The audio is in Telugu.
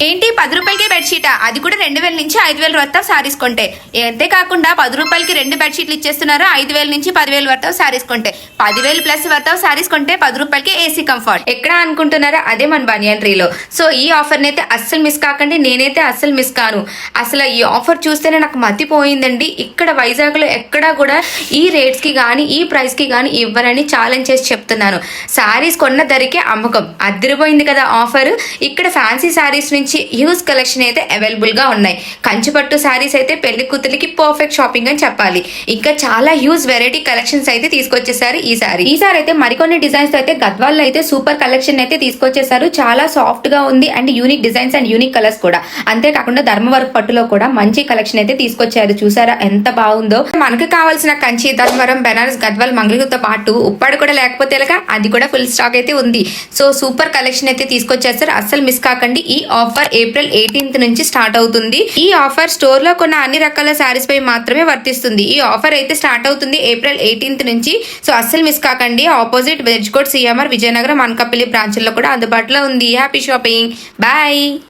ఏంటి 10 రూపాయలకి బెడ్షీటా? అది కూడా 2000 నుంచి 5000 వర్త్ ఆఫ్ సారీస్ కొంటే. అంతేకాకుండా 10 రూపాయలకి 2 బెడ్షీట్లు ఇచ్చేస్తున్నారు. 5000 నుంచి 10,000 వర్త్ ఆఫ్ సారీస్ కొంటే. 10,000 ప్లస్ వర్త్ ఆఫ్ సారీస్ కొంటే 10 రూపాయలకి ఏసీ కంఫర్ట్. ఎక్కడ అనుకుంటున్నారా? అదే మన బనియన్ ట్రీలో. సో ఈ ఆఫర్ని అయితే అస్సలు మిస్ కాకండి. నేనైతే అస్సలు మిస్ కాను. అసలు ఈ ఆఫర్ చూస్తేనే నాకు మతిపోయిందండి. ఇక్కడ వైజాగ్లో ఎక్కడా కూడా ఈ రేట్స్కి కానీ ఈ ప్రైస్కి కానీ ఇవ్వరని ఛాలెంజ్ చేసి చెప్తున్నాను. సారీస్ కొన్న ధరకే అమ్మకం. అదిరిపోయింది కదా ఆఫర్. ఇక్కడ ఫ్యాన్సీ సారీస్ నుంచి హ్యూజ్ కలెక్షన్ అయితే అవైలబుల్ గా ఉన్నాయి. కంచిపట్టు సారీస్ అయితే పెళ్లి కూతురికి పర్ఫెక్ట్ షాపింగ్ అని చెప్పాలి. ఇంకా చాలా హ్యూజ్ వెరైటీ కలెక్షన్స్ అయితే తీసుకొచ్చేసారు ఈసారి అయితే మరికొన్ని డిజైన్స్ తో అయితే గద్వాల్లో అయితే సూపర్ కలెక్షన్ అయితే తీసుకొచ్చేసారు. చాలా సాఫ్ట్ గా ఉంది and unique designs and unique colours కూడా. అంతేకాకుండా ధర్మవరం పట్టులో కూడా మంచి కలెక్షన్ అయితే తీసుకొచ్చారు. చూసారా ఎంత బాగుందో. మనకు కావాల్సిన కంచి, ధర్మవరం, బెనారస్, గద్వాల్, మంగళగిరితో పాటు ఉప్పాడు కూడా లేకపోతే అది కూడా ఫుల్ స్టాక్ అయితే ఉంది. సో సూపర్ కలెక్షన్ అయితే తీసుకొచ్చేసారు. అస్సలు మిస్ కాకండి. ఈ ఆఫర్ ఏప్రిల్ 18 నుంచి స్టార్ట్ అవుతుంది. ఈ ఆఫర్ స్టోర్ లో కొన్న అన్ని రకాల సారీస్ పై మాత్రమే వర్తిస్తుంది. ఈ ఆఫర్ అయితే స్టార్ట్ అవుతుంది ఏప్రిల్ 18 నుంచి. సో అస్సలు మిస్ కాకండి. ఆపోజిట్ వెజ్ కోట్ సిఎంఆర్ విజయనగరం అనకాపల్లి బ్రాంచ్ల్లో కూడా అందుబాటులో ఉంది. Happy shopping. బాయ్.